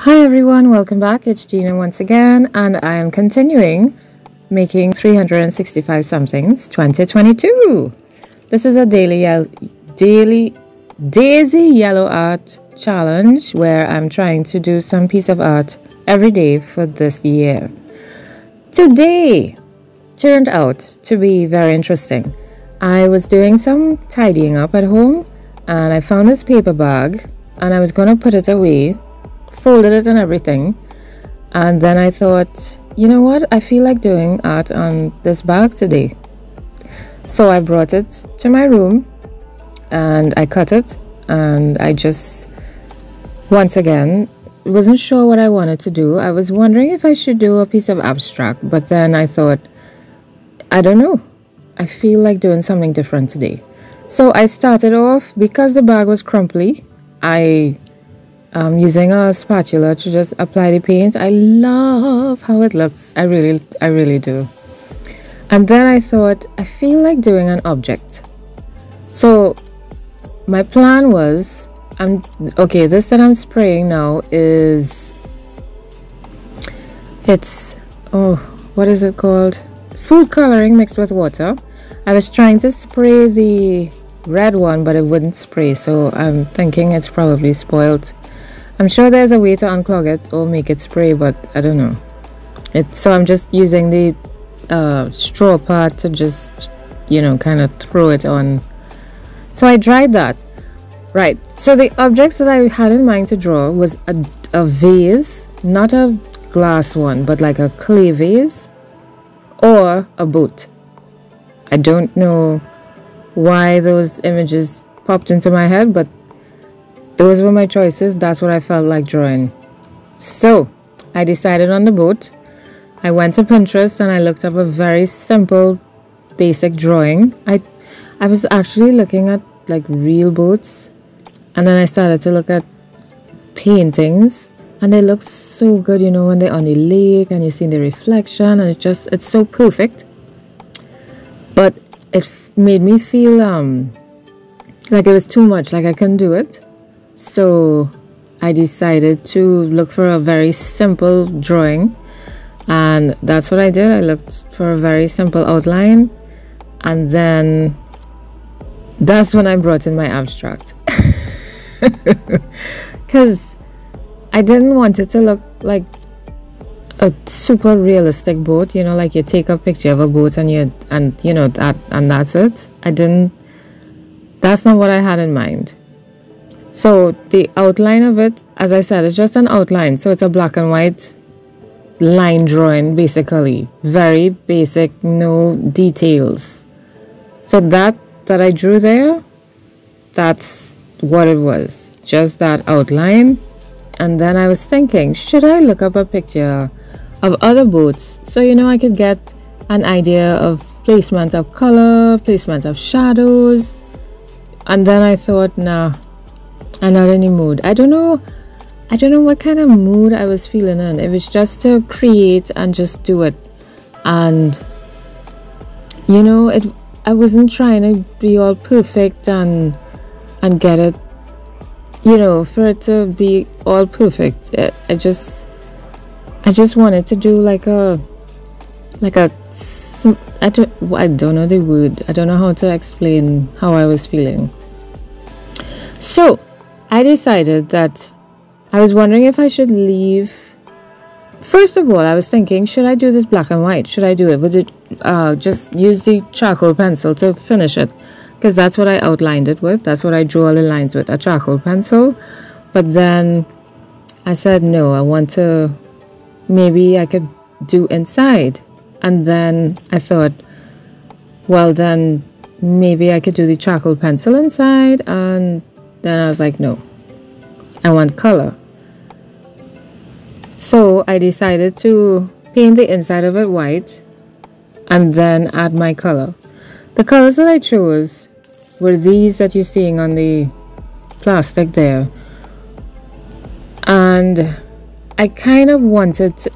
Hi everyone, welcome back. It's Gina once again, and I am continuing making 365 somethings 2022. This is a daisy yellow art challenge where I'm trying to do some piece of art every day for this year. Today turned out to be very interesting. I was doing some tidying up at home and I found this paper bag and I was going to put it away, folded it and everything, and then I thought, you know what, I feel like doing art on this bag today. So I brought it to my room and I cut it, and I just once again wasn't sure what I wanted to do. I was wondering if I should do a piece of abstract, but then I thought, I don't know, I feel like doing something different today. So I started off, because the bag was crumply, I'm using a spatula to just apply the paint. I love how it looks. I really do. And then I thought, I feel like doing an object. So my plan was, this that I'm spraying now is, what is it called? Food coloring mixed with water. I was trying to spray the red one, but it wouldn't spray, so I'm thinking it's probably spoiled. I'm sure there's a way to unclog it or make it spray, but I don't know. So I'm just using the straw part to just, kind of throw it on. So I dried that. Right, so the objects that I had in mind to draw was a vase, not a glass one, but like a clay vase, or a boat. I don't know why those images popped into my head, but those were my choices. That's what I felt like drawing. So I decided on the boat. I went to Pinterest and I looked up a very simple, basic drawing. I was actually looking at like real boats, and then I started to look at paintings, and they look so good, when they're on the lake and you see the reflection, and it's so perfect. But it made me feel like it was too much, like I couldn't do it. So I decided to look for a very simple drawing, and that's what I did. I looked for a very simple outline, and then that's when I brought in my abstract. Because I didn't want it to look like a super realistic boat, like you take a picture of a boat and that's it. That's not what I had in mind. So the outline of it, as I said, is just an outline. So it's a black and white line drawing, basically. Very basic, no details. So that I drew there, that's what it was. Just that outline. And then I was thinking, should I look up a picture of other boats so I could get an idea of placement of color, placement of shadows. And then I thought, nah, I'm not in the mood. I don't know what kind of mood I was feeling in. It was just to create and just do it. And I wasn't trying to be all perfect and get it, for it to be all perfect. I just wanted to do I don't know the word. I don't know how to explain how I was feeling. So I decided that I was wondering if I should leave. First of all, I was thinking, should I do this black and white? Should I do it with just use the charcoal pencil to finish it? Because that's what I outlined it with. That's what I drew all the lines with, a charcoal pencil. But then I said, no, maybe I could do inside. And then I thought, well, then maybe I could do the charcoal pencil inside. And then I was like, no, I want color. So I decided to paint the inside of it white and then add my color. The colors that I chose were these that you're seeing on the plastic there. And I kind of wanted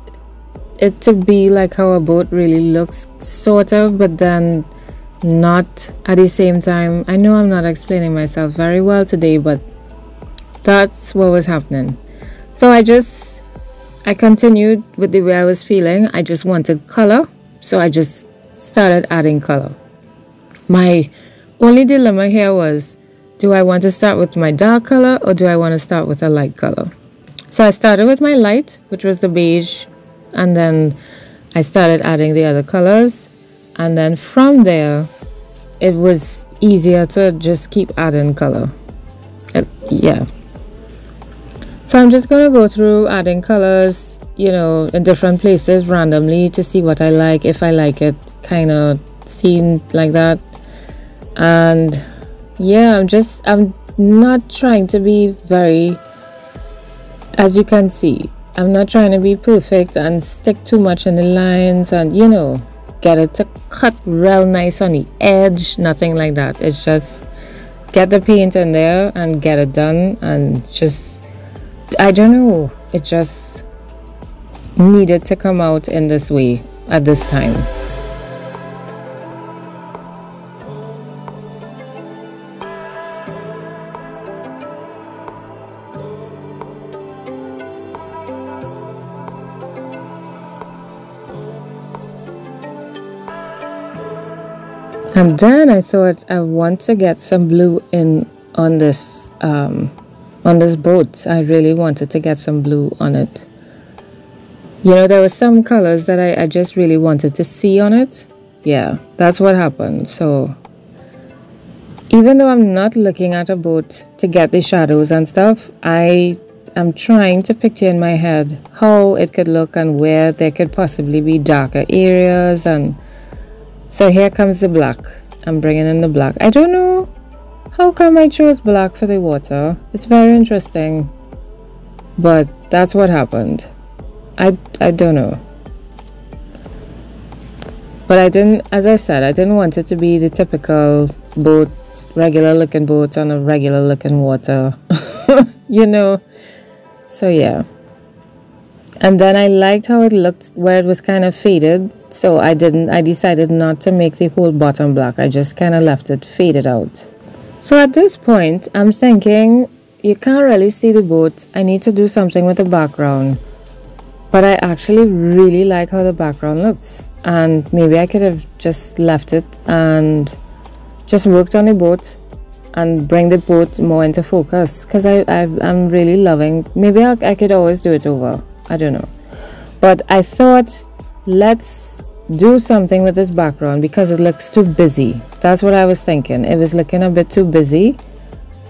it to be like how a boat really looks, sort of, but then not at the same time. I know I'm not explaining myself very well today, but that's what was happening. So I continued with the way I was feeling. I just wanted color, so I just started adding color. My only dilemma here was, do I want to start with my dark color or do I want to start with a light color? So I started with my light, which was the beige, and then I started adding the other colors, and then from there it was easier to just keep adding color. Yeah. So I'm just gonna go through adding colors, you know, in different places randomly to see what I like, if I like it kind of seen like that. And yeah, I'm not trying to be very, as you can see, I'm not trying to be perfect and stick too much in the lines and, you know, get it to cut real nice on the edge. Nothing like that. It's just get the paint in there and get it done, and just, I don't know, it just needed to come out in this way at this time. And then I thought I want to get some blue in on this boat. I really wanted to get some blue on it. You know, there were some colors that I just really wanted to see on it. Yeah, that's what happened. So even though I'm not looking at a boat to get the shadows and stuff, I am trying to picture in my head how it could look and where there could possibly be darker areas. And so here comes the black. I'm bringing in the black. I don't know how come I chose black for the water. It's very interesting, but that's what happened. I don't know. But I didn't, as I said, I didn't want it to be the typical boat, regular looking boat on a regular looking water, you know. So yeah. And then I liked how it looked where it was kind of faded. So I decided not to make the whole bottom black. I just kind of left it faded out. So at this point, I'm thinking, you can't really see the boat. I need to do something with the background. But I actually really like how the background looks. And maybe I could have just left it and just worked on the boat and bring the boat more into focus. Because I'm really loving, maybe I could always do it over. I don't know. But I thought, let's do something with this background because it looks too busy. That's what I was thinking. It was looking a bit too busy,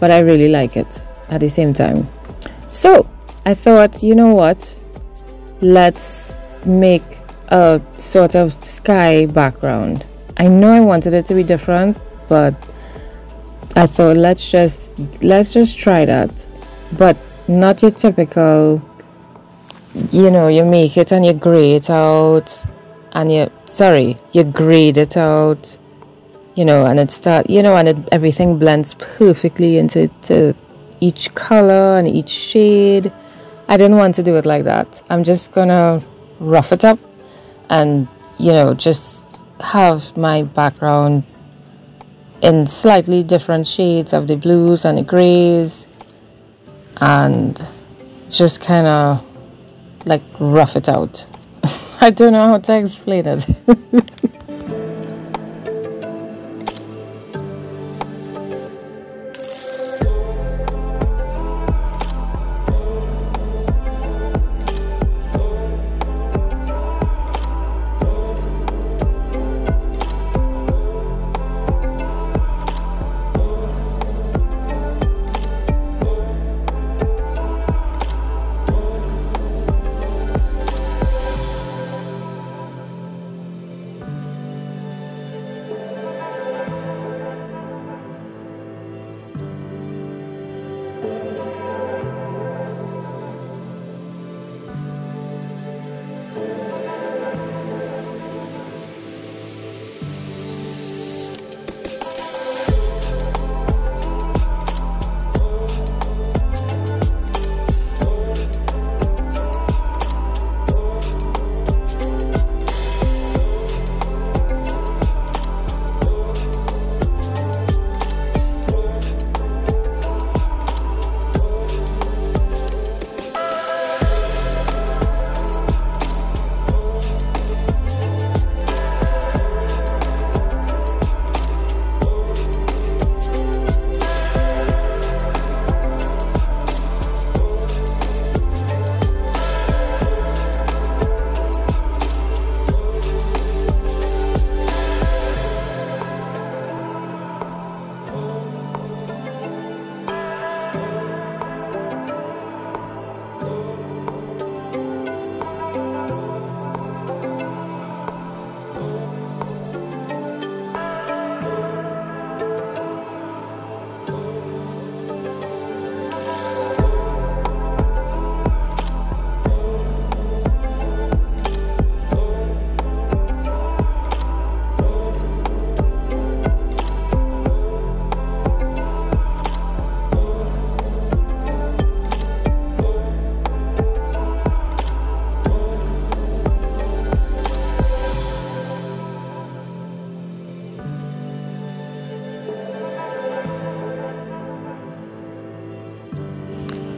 but I really like it at the same time. So I thought, you know what? Let's make a sort of sky background. I know I wanted it to be different, but I thought let's just try that. But not your typical, you know, you make it and you gray it out, and you grade it out, you know, and everything blends perfectly into each color and each shade. I didn't want to do it like that. I'm just gonna rough it up and, you know, just have my background in slightly different shades of the blues and the grays, and just kind of like rough it out. I don't know how to explain it.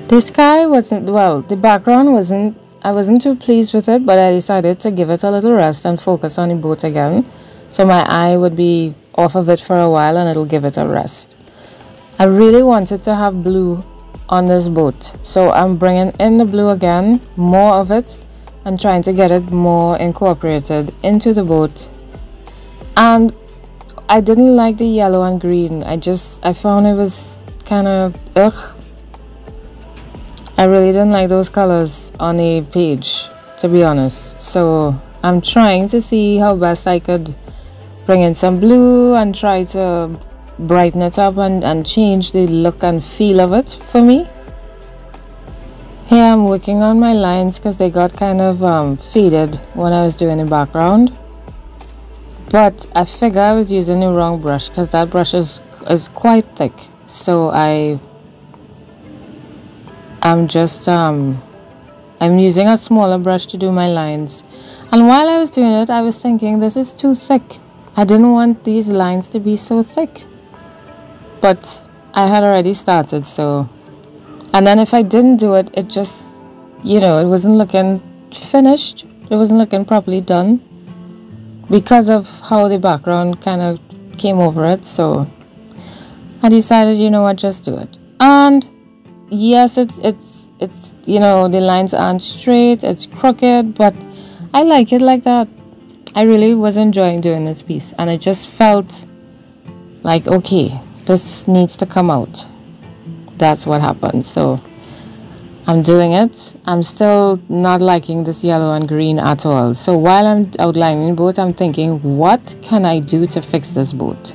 The sky wasn't, well, the background wasn't, I wasn't too pleased with it, but I decided to give it a little rest and focus on the boat again. So my eye would be off of it for a while and it'll give it a rest. I really wanted to have blue on this boat. So I'm bringing in the blue again, more of it, and trying to get it more incorporated into the boat. And I didn't like the yellow and green. I found it was kind of, ugh. I really didn't like those colors on the page, to be honest. So I'm trying to see how best I could bring in some blue and try to brighten it up and change the look and feel of it for me. Here I'm working on my lines because they got kind of faded when I was doing the background. But I figure I was using the wrong brush because that brush is quite thick. So I'm using a smaller brush to do my lines. And while I was doing it, I was thinking, this is too thick. I didn't want these lines to be so thick. But I had already started, so. And then if I didn't do it, it just, you know, it wasn't looking finished. It wasn't looking properly done because of how the background kind of came over it. So I decided, you know what, just do it. And yes, it's you know, the lines aren't straight, it's crooked, but I like it like that. I really was enjoying doing this piece, and it just felt like, okay, this needs to come out. That's what happened. So I'm doing it. I'm still not liking this yellow and green at all. So while I'm outlining the boat, I'm thinking, what can I do to fix this boat?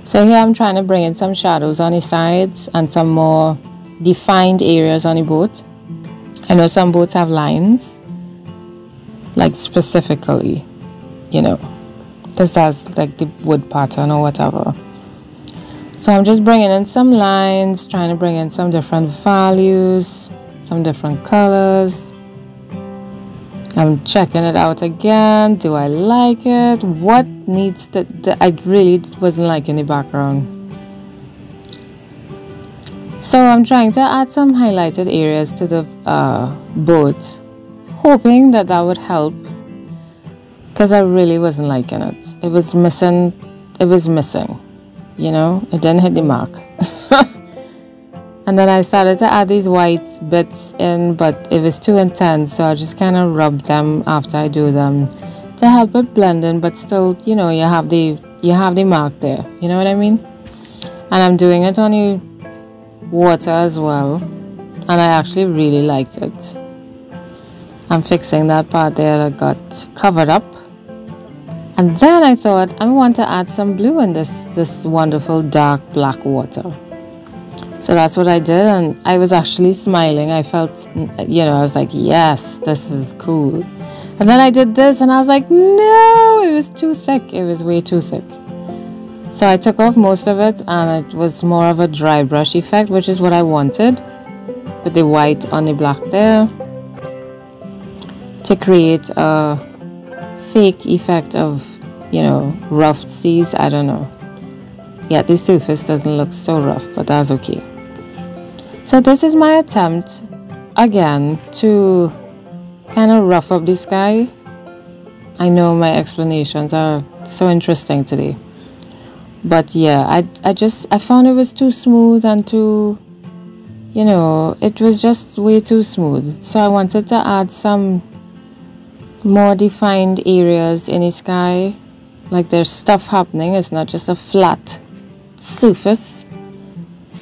So here I'm trying to bring in some shadows on the sides and some more defined areas on the boat. I know some boats have lines, like specifically, you know, because that's like the wood pattern or whatever. So I'm just bringing in some lines, trying to bring in some different values, some different colors. I'm checking it out again. Do I like it? What needs to, I really wasn't liking the background. So I'm trying to add some highlighted areas to the boat, hoping that that would help, because I really wasn't liking it. It was missing, you know, it didn't hit the mark. And then I started to add these white bits in, but it was too intense, so I just kind of rubbed them after I do them to help it blend in, but still, you know, you have the mark there, you know what I mean? And I'm doing it on the water as well, and I actually really liked it. I'm fixing that part there that got covered up, and then I thought I want to add some blue in this wonderful dark black water. So that's what I did, and I was actually smiling. I felt, you know, I was like, yes, this is cool. And then I did this and I was like, no, it was too thick. It was way too thick. So I took off most of it, and it was more of a dry brush effect, which is what I wanted, with the white on the black there, to create a fake effect of, you know, rough seas. I don't know. Yeah, the surface doesn't look so rough, but that's okay. So this is my attempt again to kind of rough up the sky. I know my explanations are so interesting today. But yeah, I found it was too smooth and too, you know, it was just way too smooth. So I wanted to add some more defined areas in the sky. Like there's stuff happening. It's not just a flat surface.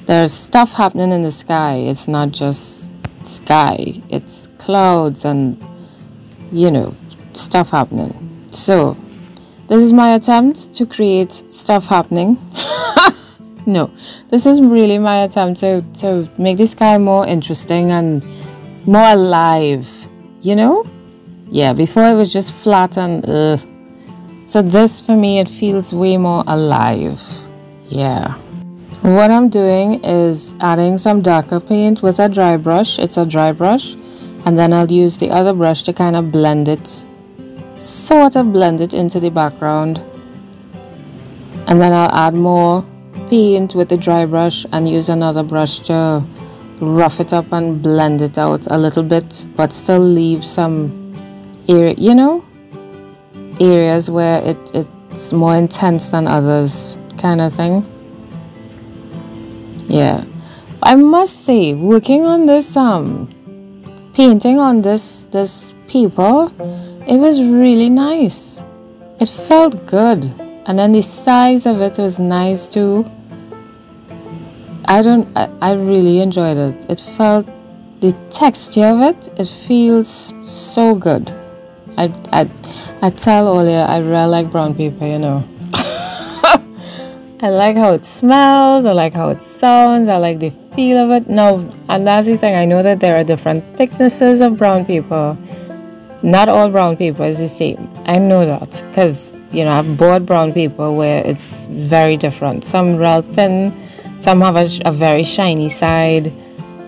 There's stuff happening in the sky. It's not just sky. It's clouds and, you know, stuff happening. So this is my attempt to create stuff happening. No, this is really my attempt to make the sky more interesting and more alive, you know? Yeah, before it was just flat and ugh. So this, for me, it feels way more alive. Yeah. What I'm doing is adding some darker paint with a dry brush. It's a dry brush. And then I'll use the other brush to kind of blend it, sort of blend it into the background. And then I'll add more paint with the dry brush and use another brush to rough it up and blend it out a little bit, but still leave some area, you know, areas where it's more intense than others, kind of thing. Yeah, I must say, working on this painting on this paper, it was really nice. It felt good, and then the size of it was nice too. I really enjoyed it. It felt, the texture of it, it feels so good. I tell Olia I really like brown paper, you know. I like how it smells, I like how it sounds, I like the feel of it. No, and that's the thing, I know that there are different thicknesses of brown paper. Not all brown paper is the same. I know that, because, you know, I've bought brown paper where it's very different. Some real thin, some have a very shiny side,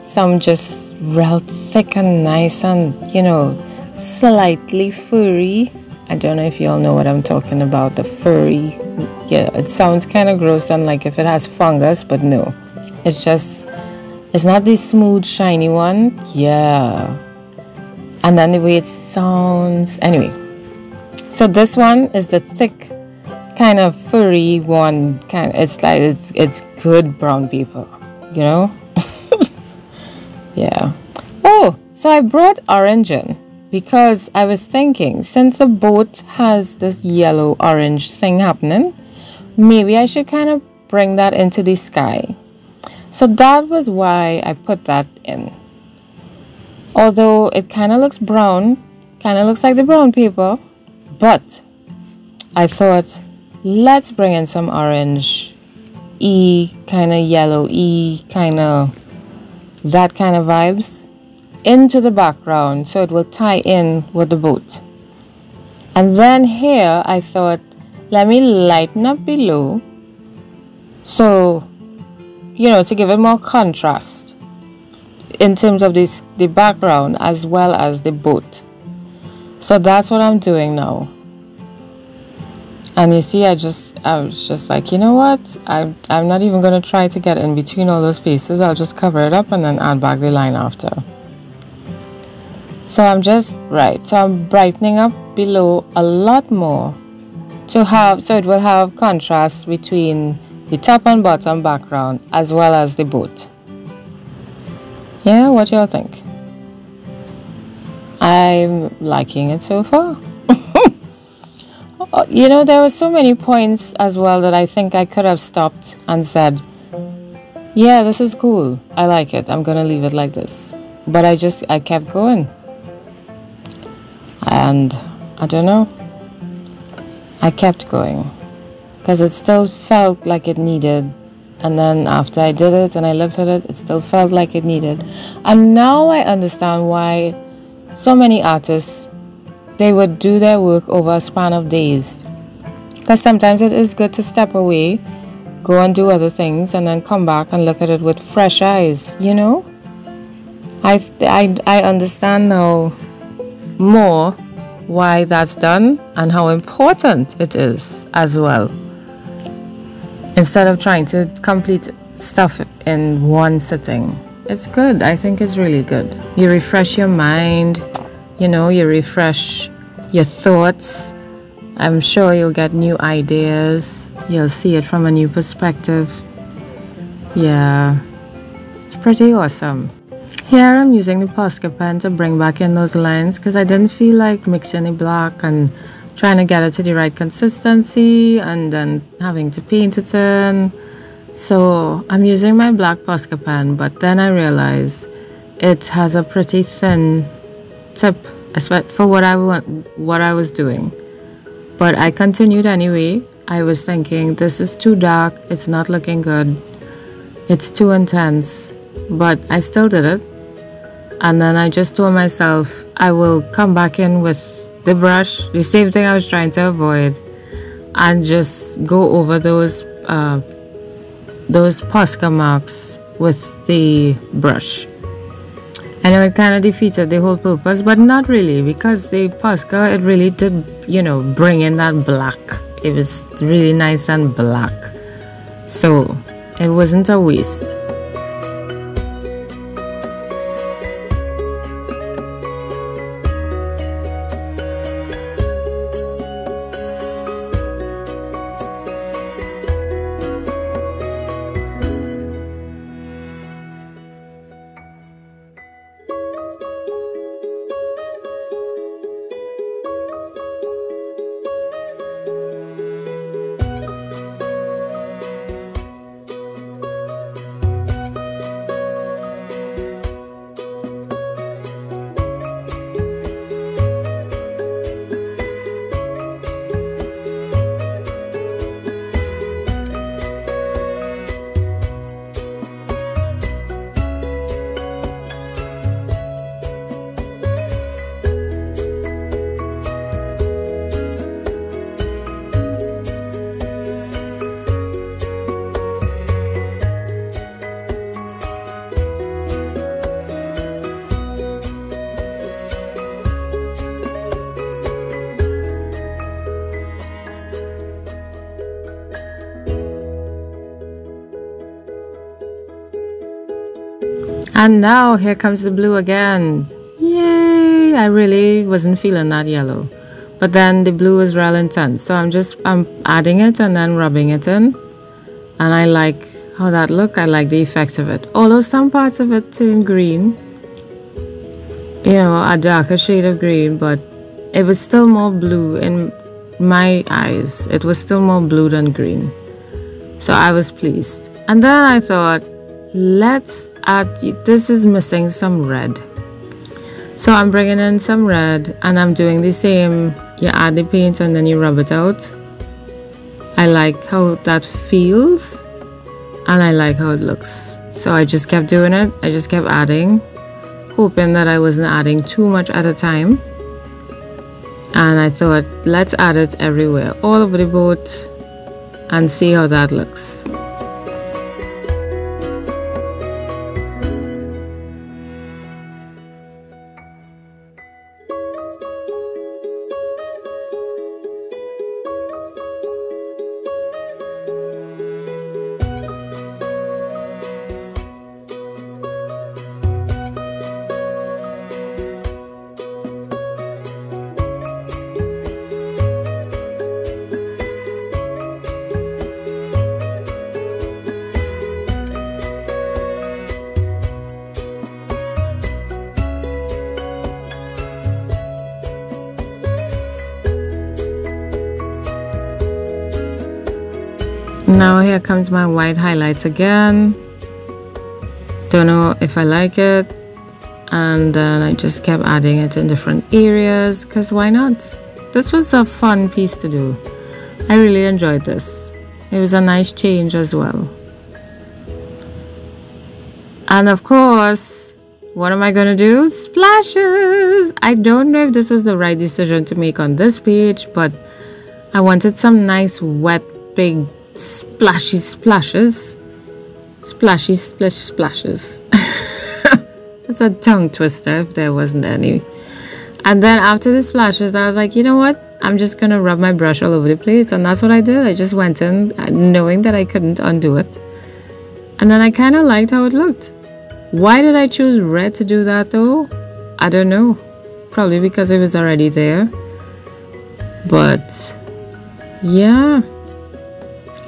some just real thick and nice and, you know, slightly furry. I don't know if you all know what I'm talking about, the furry. Yeah, it sounds kind of gross and like if it has fungus, but no. It's just, it's not the smooth, shiny one. Yeah. And then the way it sounds. Anyway, so this one is the thick, kind of furry one. It's like, it's good brown paper, you know? Yeah. Oh, so I brought orange in, because I was thinking, since the boat has this yellow orange thing happening, maybe I should kind of bring that into the sky. So that was why I put that in. Although it kind of looks brown, kind of looks like the brown paper, but I thought, let's bring in some orange, kind of yellow, kind of that kind of vibes into the background, so it will tie in with the boat. And then here I thought, let me lighten up below, so, you know, to give it more contrast in terms of the background as well as the boat. So that's what I'm doing now. And you see, I was just like, you know what, I'm not even going to try to get in between all those pieces. I'll just cover it up and then add back the line after. So I'm brightening up below a lot more so it will have contrast between the top and bottom background as well as the boat. Yeah, what y'all think? I'm liking it so far. You know, there were so many points as well that I think I could have stopped and said, yeah, this is cool, I like it, I'm gonna leave it like this. But I kept going. And I don't know, I kept going because it still felt like it needed. And then after I did it and I looked at it, it still felt like it needed. And now I understand why so many artists, they would do their work over a span of days. Because sometimes it is good to step away, go and do other things, and then come back and look at it with fresh eyes, you know? I understand now more why that's done and how important it is as well. Instead of trying to complete stuff in one sitting. It's good. I think it's really good. You refresh your mind, you know, you refresh your thoughts. I'm sure you'll get new ideas. You'll see it from a new perspective. Yeah, it's pretty awesome. Here I'm using the Posca pen to bring back in those lines because I didn't feel like mixing the black and trying to get it to the right consistency and then having to paint it in. So I'm using my black Posca pen, but then I realized it has a pretty thin tip for what I was doing. But I continued anyway. I was thinking, this is too dark, it's not looking good, it's too intense, but I still did it. And then I just told myself I will come back in with the brush, the same thing I was trying to avoid, and just go over those Posca marks with the brush. I know it kind of defeated the whole purpose, but not really, because the Posca, it really did, you know, bring in that black. It was really nice and black, so it wasn't a waste. And now here comes the blue again. Yay! I really wasn't feeling that yellow. But then the blue is real intense. So I'm adding it and then rubbing it in. And I like how that look. I like the effect of it. Although some parts of it turn green. You know, a darker shade of green. But it was still more blue in my eyes. It was still more blue than green. So I was pleased. And then I thought, let's add, this is missing some red. So I'm bringing in some red and I'm doing the same. You add the paint and then you rub it out. I like how that feels and I like how it looks. So I just kept doing it. I just kept adding, hoping that I wasn't adding too much at a time. And I thought, let's add it everywhere, all over the boat, and see how that looks. Now here comes my white highlights again. Don't know if I like it. And then I just kept adding it in different areas because why not? This was a fun piece to do. I really enjoyed this. It was a nice change as well. And of course, what am I going to do? Splashes! I don't know if this was the right decision to make on this page, but I wanted some nice wet big splashy splashes. Splashy splish splashes. It's a tongue twister if there wasn't any. And then after the splashes, I was like, you know what? I'm just gonna rub my brush all over the place. And that's what I did. I just went in knowing that I couldn't undo it. And then I kind of liked how it looked. Why did I choose red to do that though? I don't know. Probably because it was already there. But yeah,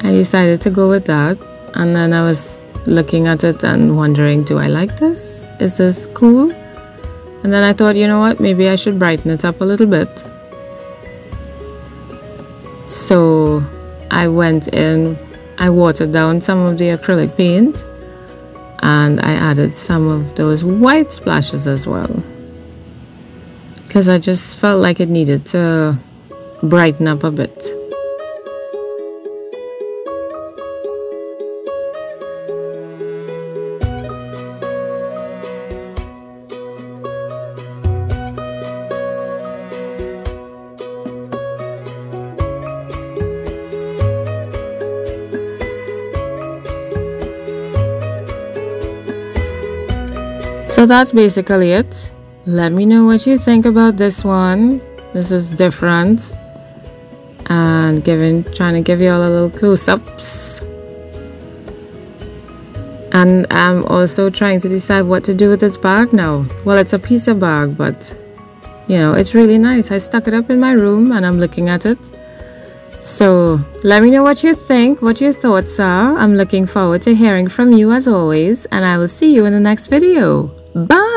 I decided to go with that. And then I was looking at it and wondering, do I like this? Is this cool? And then I thought, you know what? Maybe I should brighten it up a little bit. So I went in, I watered down some of the acrylic paint and I added some of those white splashes as well. Because I just felt like it needed to brighten up a bit. So that's basically it. Let me know what you think about this one. This is different. And trying to give you all a little close-ups. And I'm also trying to decide what to do with this bag now. Well, it's a piece of bag, but you know, it's really nice. I stuck it up in my room and I'm looking at it. So let me know what you think, what your thoughts are. I'm looking forward to hearing from you as always, and I will see you in the next video. Bye!